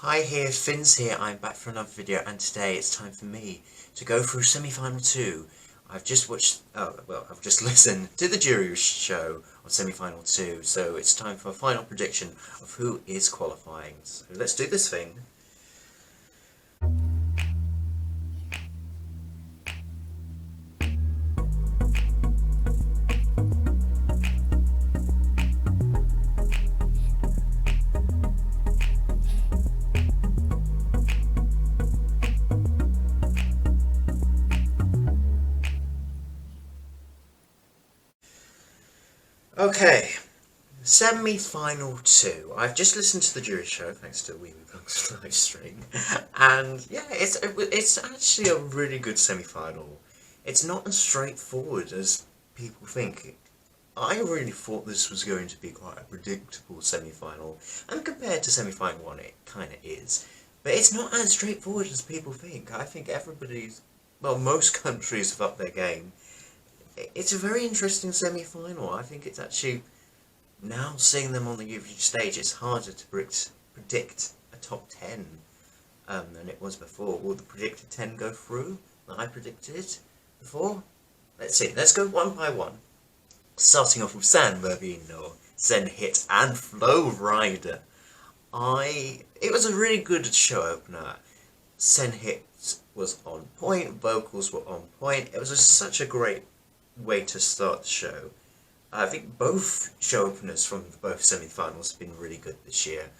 Hi here, Finns here, I'm back for another video and today it's time for me to go through semi-final 2. I've just I've just listened to the jury show on semi-final 2, so it's time for a final prediction of who is qualifying. So let's do this thing. Okay, semi-final 2. I've just listened to the jury show thanks to Weeblog's live stream, and yeah, it's actually a really good semi-final. It's not as straightforward as people think. I really thought this was going to be quite a predictable semi-final, and compared to semi-final 1 it kind of is. But it's not as straightforward as people think. I think most countries have upped their game. It's a very interesting semi-final. I think it's actually, now seeing them on the Eurovision stage, it's harder to predict a top 10 than it was before. Will the predicted 10 go through that I predicted before? Let's see, let's go one by one. Starting off with San Marino, Zen Hit and Flow Rider. It was a really good show opener. Sen Hit was on point, vocals were on point. It was such a great way to start the show. I think both show openers from both semi-finals have been really good this year.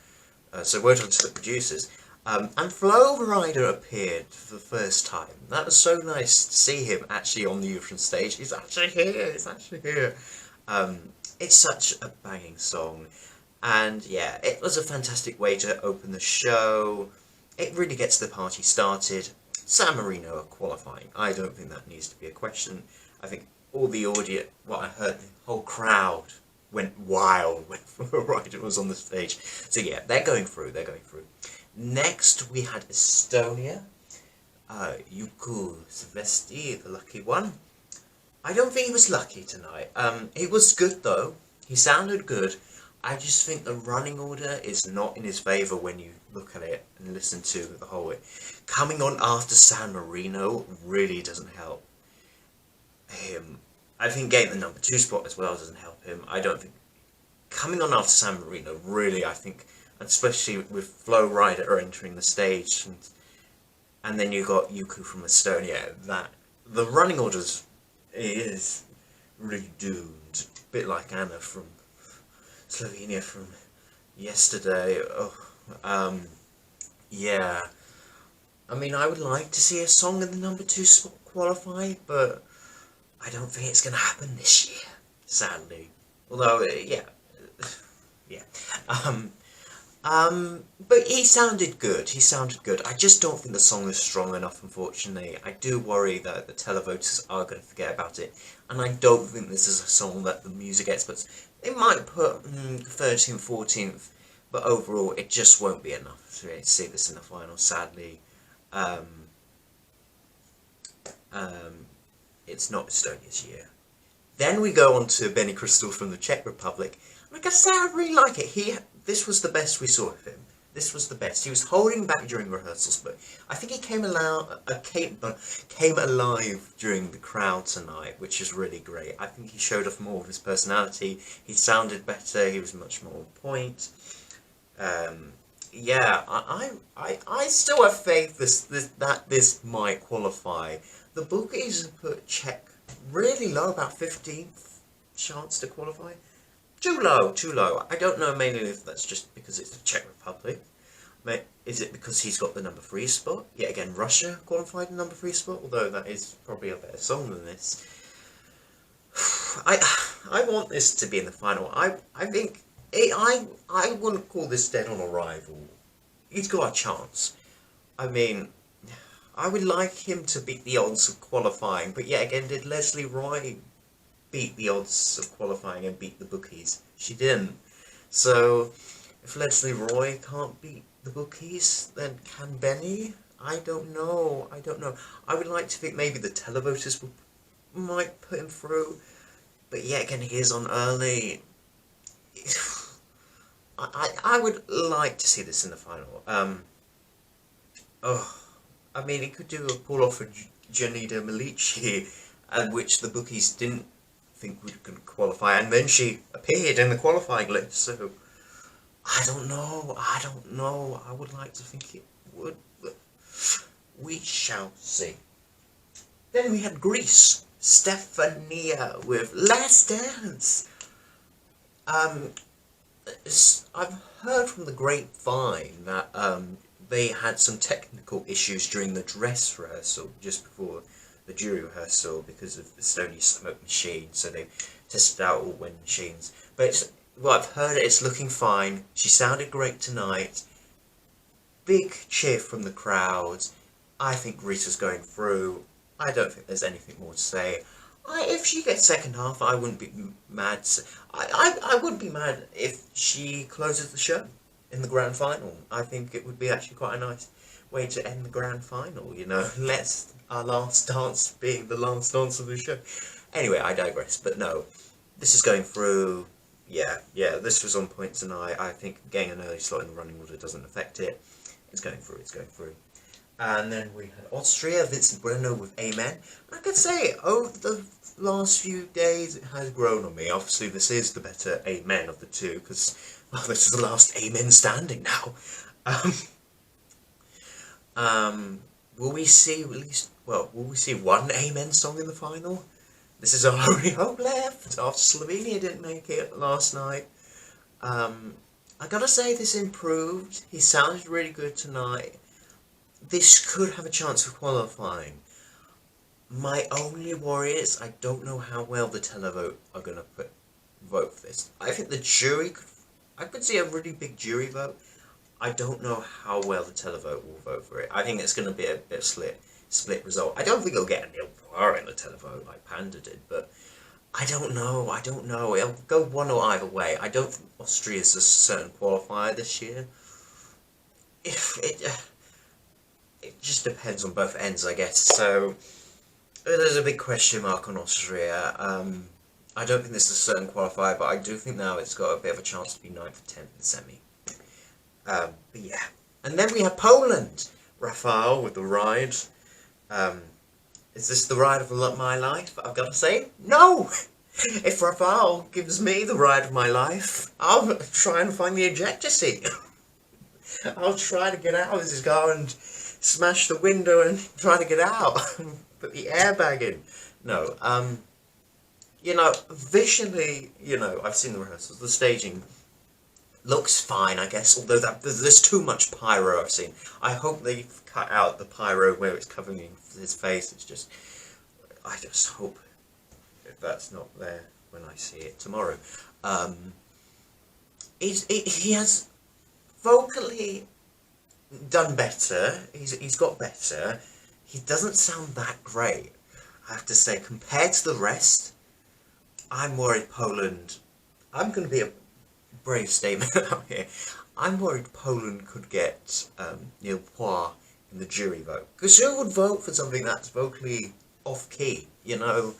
So well done to the producers. And Flow Rider appeared for the first time. That was so nice to see him actually on the Eurovision stage. He's actually here, he's actually here. It's such a banging song. And yeah, it was a fantastic way to open the show. It really gets the party started. San Marino are qualifying. I don't think that needs to be a question. I think all the audience, what I heard, the whole crowd went wild when Flow Rider was on the stage. So yeah, they're going through. Next, we had Estonia. Yuku Silvesti, the lucky one. I don't think he was lucky tonight. He was good though. He sounded good. I just think the running order is not in his favour when you look at it and listen to the whole way. Coming on after San Marino really doesn't help him. I think getting the number 2 spot as well doesn't help him. I don't think coming on after San Marino really, I think, especially with Flow Rider entering the stage, and then you got Yuku from Estonia, that the running orders is really doomed. A bit like Anna from Slovenia from yesterday. Yeah. I mean, I would like to see a song in the number 2 spot qualify, but I don't think it's going to happen this year, sadly. Although, yeah. Yeah. But he sounded good. I just don't think the song is strong enough, unfortunately. I do worry that the televoters are going to forget about it, and I don't think this is a song that the music experts, they might put 13th, 14th, but overall it just won't be enough to see this in the final, sadly. It's not Estonia's year. Then we go on to Benny Crystal from the Czech Republic. I gotta say, I really like it. This was the best we saw of him. This was the best. He was holding back during rehearsals, but I think he came alive during the crowd tonight, which is really great. I think he showed off more of his personality. He sounded better. He was much more on point. Yeah, I still have faith that this might qualify. The bookies have put Czech really low, about 15th chance to qualify. Too low, too low. I don't know mainly if that's just because it's the Czech Republic. Is it because he's got the number 3 spot? Yet again, Russia qualified the number 3 spot, although that is probably a better song than this. I want this to be in the final. I think I wouldn't call this dead on arrival. He's got a chance. I mean, I would like him to beat the odds of qualifying, but yet again, did Leslie Roy beat the odds of qualifying and beat the bookies? She didn't. So, if Leslie Roy can't beat the bookies, then can Benny? I don't know. I would like to think maybe the televoters might put him through, but yet again, he is on early. I would like to see this in the final. Oh, I mean, it could do a pull off of Janita Milici, which the bookies didn't think would qualify, and then she appeared in the qualifying list. So I don't know. I don't know. I would like to think it would, but we shall see. Then we had Greece, Stephania with Last Dance. I've heard from the grapevine that they had some technical issues during the dress rehearsal, just before the jury rehearsal, because of the Estonia smoke machine, so they tested out all wind machines. But I've heard, it's looking fine. She sounded great tonight. Big cheer from the crowd. I think Greece is going through. I don't think there's anything more to say. If she gets second half, I wouldn't be mad. I wouldn't be mad if she closes the show in the grand final. I think it would be actually quite a nice way to end the grand final, you know. Let's our last dance being the last dance of the show. Anyway, I digress. But no, this is going through. Yeah, this was on point tonight. I think getting an early slot in the running order doesn't affect it. It's going through. It's going through. And then we had Austria, Vincent Breno with Amen. I could say, over the last few days, it has grown on me. Obviously, this is the better Amen of the two, because, well, this is the last Amen standing now. Will we see at least, well, will we see one Amen song in the final? This is our only hope left, after Slovenia didn't make it last night. I gotta say, this improved. He sounded really good tonight. This could have a chance of qualifying. My only worry is I don't know how well the televote are going to vote for this. I think the jury I could see a really big jury vote. I don't know how well the televote will vote for it. I think it's going to be a bit of split result. I don't think it'll get a nil par in the televote like Panda did, but I don't know. It'll go one or either way. I don't think Austria's a certain qualifier this year. It just depends on both ends, I guess. So there's a big question mark on Austria. I don't think this is a certain qualifier, but I do think now it's got a bit of a chance to be 9th or 10th in the semi. But yeah. And then we have Poland. Rafał with the ride. Is this the ride of my life? I've got to say, no! If Rafał gives me the ride of my life, I'll try and find the ejector seat. I'll try to get out of this car and smash the window and try to get out. Put the airbag in. No, you know, visually, you know, I've seen the rehearsals. The staging looks fine, I guess, although there's too much pyro I've seen. I hope they've cut out the pyro where it's covering his face. It's just, I just hope that's not there when I see it tomorrow. He has vocally done better. He's got better. He doesn't sound that great, I have to say, compared to the rest. I'm worried Poland. I'm going to be a brave statement out here. I'm worried Poland could get nil poir in the jury vote, because who would vote for something that's vocally off key? You know,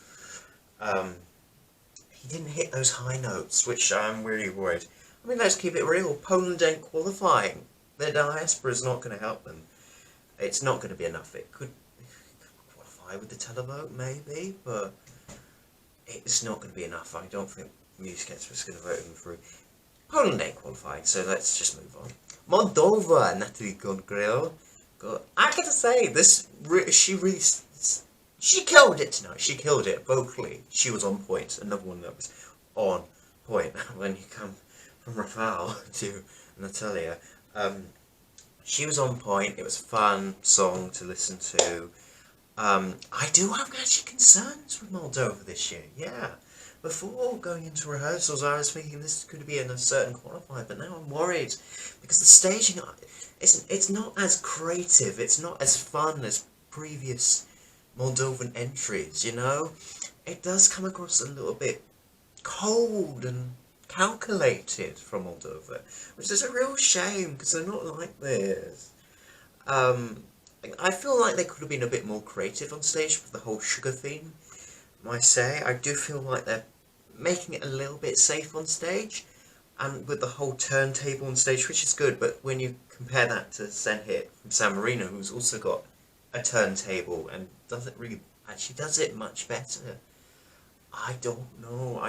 he didn't hit those high notes, which I'm really worried. I mean, let's keep it real. Poland ain't qualifying. Their diaspora is not going to help them. It's not going to be enough. It could qualify with the televote, maybe, but it's not going to be enough. I don't think Music Express is going to vote him through. Poland ain't qualifying, so let's just move on. Moldova, Natalie Godgril. I gotta say, she killed it tonight. She killed it vocally. She was on point. Another one that was on point when you come from Rafał to Natalia. She was on point. It was a fun song to listen to. I do have actually concerns with Moldova this year. Yeah. Before going into rehearsals, I was thinking this could be in a certain qualifier, but now I'm worried because the staging, it's not as creative, it's not as fun as previous Moldovan entries, you know? It does come across a little bit cold and calculated from Moldova, which is a real shame because they're not like this. I feel like they could have been a bit more creative on stage with the whole sugar theme. I do feel like they're making it a little bit safe on stage, and with the whole turntable on stage, which is good, but when you compare that to Sen Hit from San Marino, who's also got a turntable and doesn't really actually does it much better. I don't know.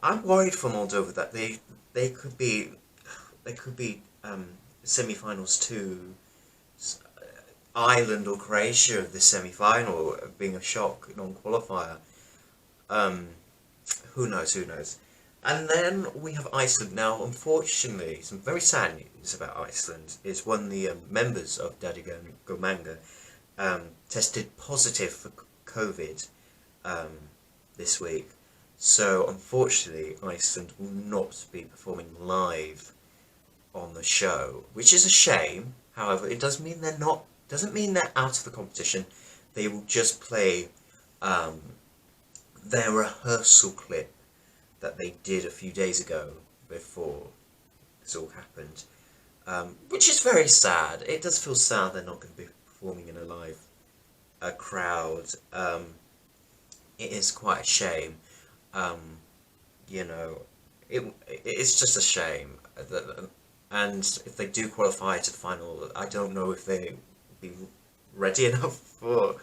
I'm worried for Moldova that they could be semi-finals to Ireland or Croatia of the semi-final, being a shock non-qualifier. Um, who knows? Who knows? And then we have Iceland. Now, unfortunately, some very sad news about Iceland is one of the members of Daddy Gomanga tested positive for COVID um, this week. So, unfortunately, Iceland will not be performing live on the show, which is a shame. However, it doesn't mean they're out of the competition. They will just play um, their rehearsal clip that they did a few days ago before this all happened, which is very sad. It does feel sad they're not going to be performing in a live crowd. It is quite a shame. You know, it's just a shame that, and if they do qualify to the final, I don't know if they will be ready enough for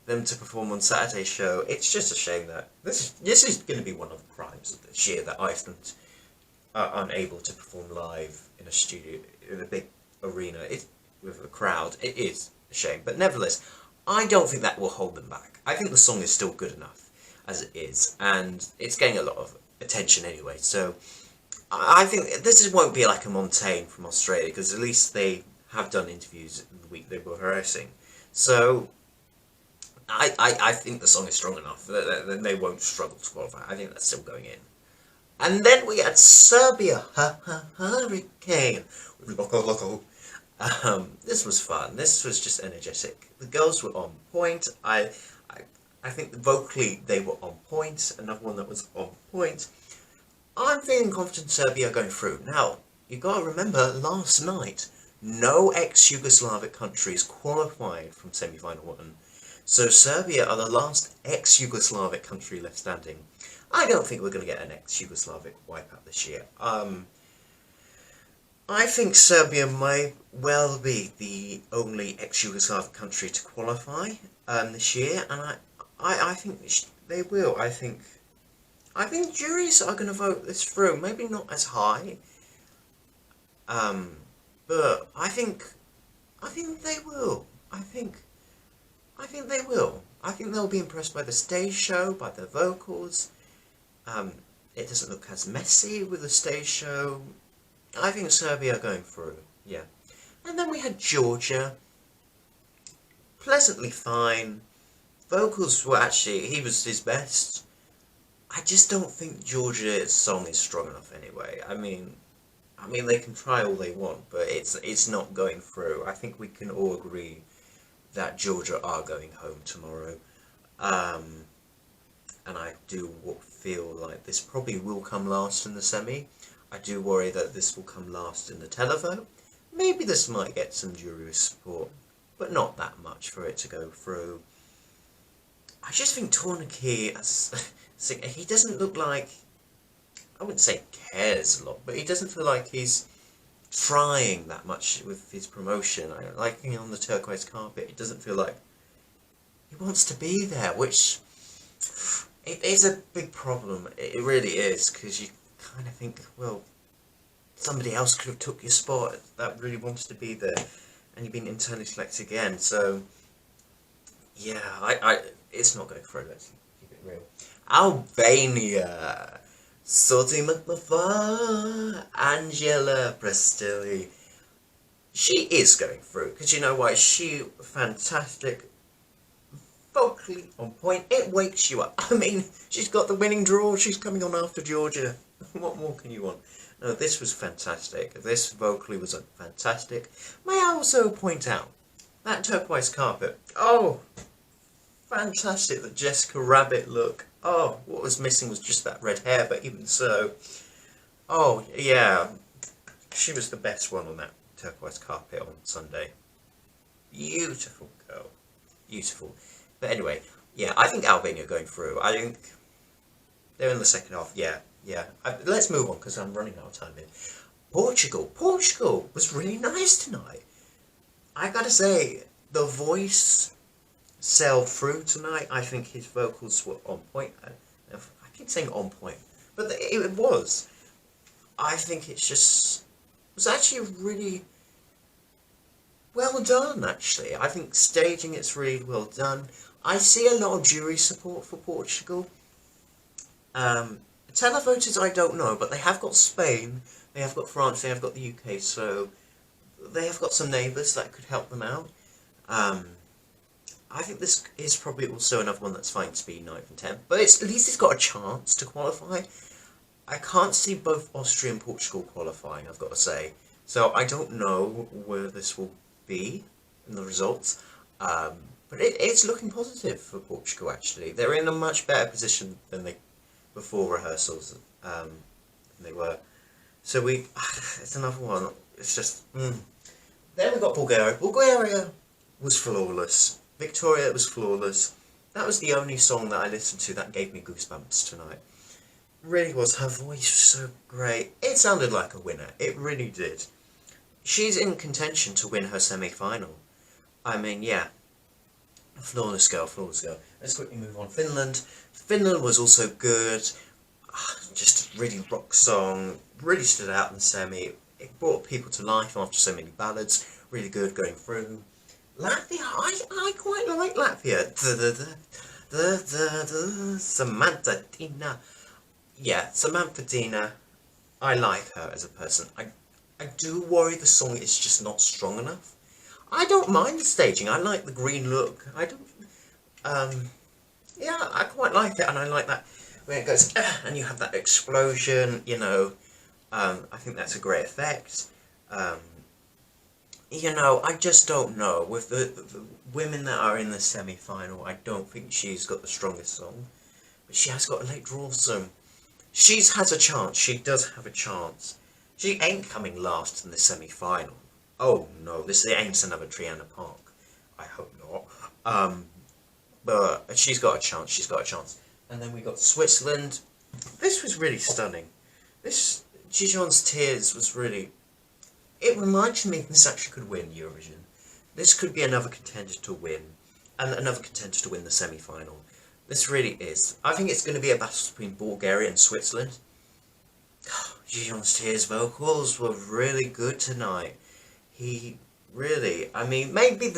them to perform on Saturday's show. It's just a shame that this is going to be one of the crimes of this year, that Iceland are unable to perform live in a studio, in a big arena with a crowd. It is a shame, but nevertheless, I don't think that will hold them back. I think the song is still good enough as it is, and it's getting a lot of attention anyway, so I think this won't be like a Montaigne from Australia, because at least they have done interviews in the week they were rehearsing. So I think the song is strong enough that they won't struggle to qualify. I think that's still going in. And then we had Serbia, Hurricane, with Loco Loco. This was fun. This was just energetic. The girls were on point. I think vocally they were on point. Another one that was on point. I'm feeling confident Serbia are going through. Now, you've got to remember, last night, no ex-Yugoslavic countries qualified from semi-final one. So Serbia are the last ex-Yugoslavic country left standing. I don't think we're going to get an ex-Yugoslavic wipeout this year. I think Serbia might well be the only ex-Yugoslavic country to qualify this year, and I think they will. I think juries are going to vote this through. Maybe not as high, but I think they will. I think they will. I think they'll be impressed by the stage show, by the vocals. It doesn't look as messy with the stage show. I think Serbia are going through, yeah. And then we had Georgia. Pleasantly fine. Vocals were actually, he was his best. I just don't think Georgia's song is strong enough anyway. I mean they can try all they want, but it's not going through. I think we can all agree that Georgia are going home tomorrow. And I do feel like this probably will come last in the semi. I do worry that this will come last in the televote. Maybe this might get some jury support, but not that much for it to go through. I just think Tornike, he doesn't look like, I wouldn't say cares a lot, but he doesn't feel like he's trying that much with his promotion. Like on the turquoise carpet, it doesn't feel like he wants to be there, which it is a big problem. It really is, because you kind of think, well, somebody else could have took your spot that really wanted to be there, and you've been internally selected again. So yeah, it's not going through. Let's keep it real. Albania, Soti Matlafa, Angela Prestilli. She is going through, because you know why? She fantastic, vocally on point. It wakes you up. I mean, she's got the winning draw. She's coming on after Georgia. What more can you want? No, this was fantastic. This vocally was fantastic. May I also point out that turquoise carpet? Oh, fantastic! The Jessica Rabbit look. Oh, what was missing was just that red hair, but even so, oh yeah, she was the best one on that turquoise carpet on Sunday. Beautiful girl, beautiful. But anyway, yeah, I think Albania are going through. I think they're in the second half. Yeah, yeah. Let's move on because I'm running out of time here. Portugal was really nice tonight. I gotta say, the voice sailed through tonight. I think his vocals were on point. I keep saying on point, but it was. I think it was actually really well done, actually. I think staging it's really well done. I see a lot of jury support for Portugal. Televoters I don't know, but they have got Spain, they have got France, they have got the UK, so they have got some neighbours that could help them out. I think this is probably also another one that's fine to be 9th and 10th, but at least it's got a chance to qualify. I can't see both Austria and Portugal qualifying, I've got to say. So I don't know where this will be in the results. But it's looking positive for Portugal, actually. They're in a much better position than they before rehearsals than they were. So it's another one. It's just... Then we got Bulgaria. Bulgaria was flawless. Victoria was flawless. That was the only song that I listened to that gave me goosebumps tonight. Really was. Her voice was so great. It sounded like a winner. It really did. She's in contention to win her semi-final. I mean, yeah. Flawless girl, flawless girl. Let's quickly move on. Finland. Finland was also good. Just a really rock song. Really stood out in the semi. It brought people to life after so many ballads. Really good going through. Latvia, I quite like Latvia. Samantha Dina. Yeah, Samantha Dina. I like her as a person. I do worry the song is just not strong enough. I don't mind the staging. I like the green look. Yeah, I quite like it, and I like that when it goes and you have that explosion. You know, I think that's a great effect. You know, I just don't know. With the women that are in the semi-final, I don't think she's got the strongest song. But she has got a late draw, so she has a chance. She does have a chance. She ain't coming last in the semi-final. Oh no, this ain't another Triana Park. I hope not. But she's got a chance. She's got a chance. And then we got Switzerland. This was really stunning. This Gijon's Tears was really... It reminded me this actually could win Eurovision. This could be another contender to win. And another contender to win the semi-final. This really is. I think it's going to be a battle between Bulgaria and Switzerland. Gijon's Tears vocals were really good tonight. He really... I mean, maybe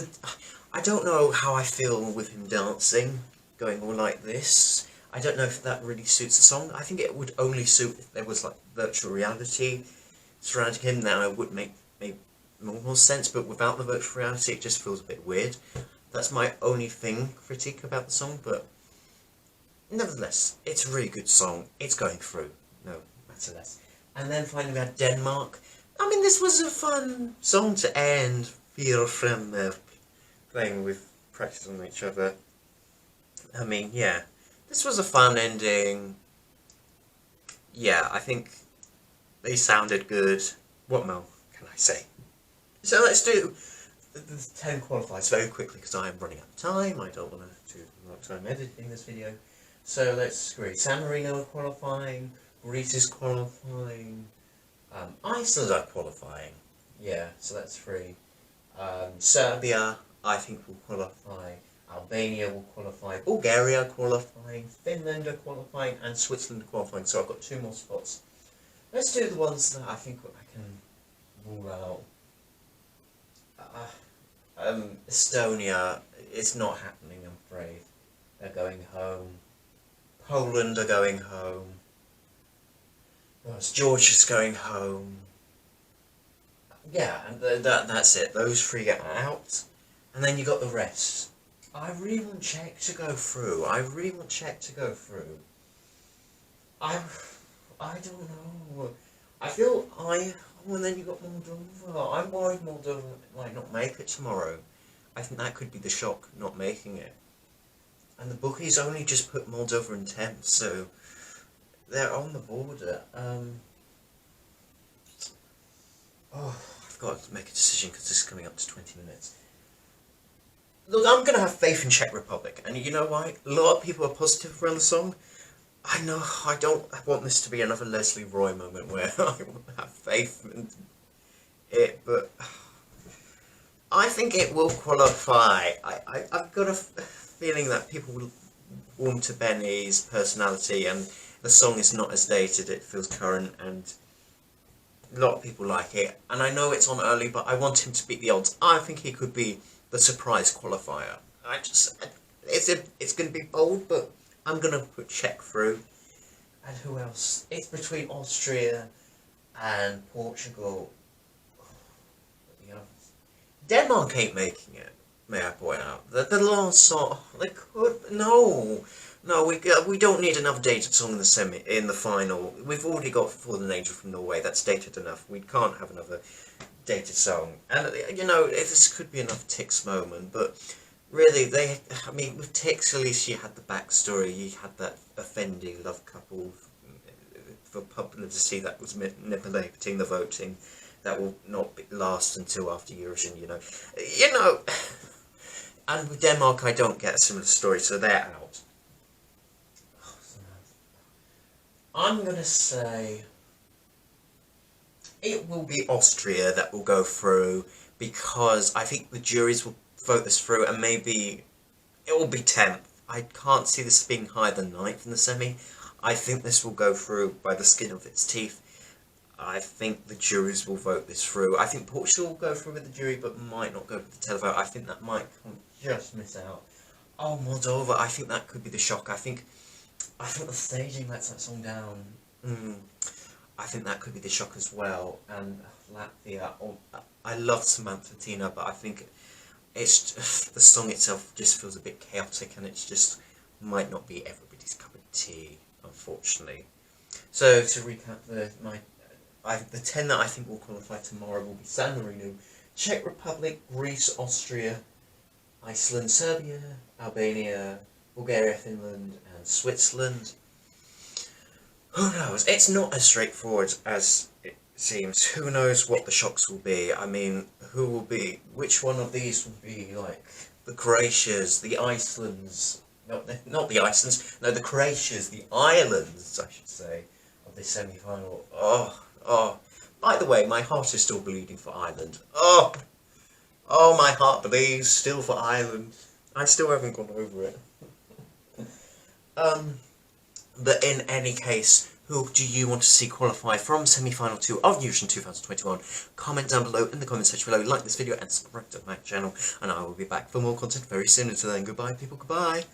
I don't know how I feel with him dancing, going all like this. I don't know if that really suits the song. I think it would only suit if there was like virtual reality surrounding him. Now it would make more sense, but without the virtual reality it just feels a bit weird. That's my only critique about the song, but nevertheless, it's a really good song. It's going through, no matter less. And then finally we had Denmark. I mean, this was a fun song to end. Feel from playing with practice on each other. I mean, yeah. This was a fun ending. Yeah, I think they sounded good. What more can I say? So let's do the 10 qualifiers very quickly because I am running out of time. I don't want to do a lot of time editing this video. So let's agree. San Marino are qualifying. Greece is qualifying. Iceland are qualifying. Yeah, so that's 3. Serbia, I think, will qualify. Albania will qualify. Bulgaria qualifying. Finland are qualifying. And Switzerland are qualifying. So I've got 2 more spots. Let's do the ones that I think I can rule out. Estonia, it's not happening, I'm afraid. They're going home. Poland are going home. Georgia's going home. Yeah, and that's it. Those 3 get out. And then you got the rest. I really want Czech to go through. I don't know. I feel and then you got Moldova. I'm worried Moldova might not make it tomorrow. I think that could be the shock, not making it. And the bookies only just put Moldova in 10th, so they're on the border. I've got to make a decision because this is coming up to 20 minutes. Look, I'm going to have faith in Czech Republic, and you know why? A lot of people are positive around the song. I know I don't want this to be another Leslie Roy moment where I have faith in it, but I think it will qualify. I've got a feeling that people will warm to Benny's personality, and the song is not as dated, it feels current, and a lot of people like it. And I know it's on early, but I want him to beat the odds. I think he could be the surprise qualifier. It's going to be bold, but I'm going to put Czech through. And who else? It's between Austria and Portugal. The others. Denmark ain't making it, may I point out. The last song, they could, no, we don't need another dated song in the final. We've already got Fallen Angel from Norway. That's dated enough. We can't have another dated song. And you know, this could be another Tix moment, but really, I mean, with Tix, at least you had the backstory. You had that offending love couple for publicity that was manipulating the voting. That will not last until after Eurovision, you know. And with Denmark, I don't get a similar story, so they're out. I'm going to say it will be Austria that will go through, because I think the juries will vote this through, and maybe it will be 10th. I can't see this being higher than 9th in the semi. I think this will go through by the skin of its teeth. I think the juries will vote this through. I think Portugal will go through with the jury, but might not go with the televote. I think that might just miss out. Oh, Moldova, I think that could be the shock. I think the staging lets that song down. I think that could be the shock as well. And Latvia, I love Samantha Tina, but I think it's the song itself just feels a bit chaotic, and it's just might not be everybody's cup of tea, unfortunately. So to recap, the 10 that I think will qualify tomorrow will be San Marino, Czech Republic, Greece, Austria, Iceland, Serbia, Albania, Bulgaria, Finland, and Switzerland. Who knows? It's not as straightforward as it seems. Who knows what the shocks will be? I mean, which one of these will be like the Croatias, the Icelands, not the Icelands, no, the Croatias, the Irelands, I should say, of this semi-final. Oh, by the way, my heart is still bleeding for Ireland. Oh, my heart bleeds still for Ireland. I still haven't gone over it. But in any case, who do you want to see qualify from semi-final 2 of Eurovision 2021? Comment down below in the comment section below, like this video and subscribe to my channel, and I will be back for more content very soon. Until then, goodbye people, goodbye.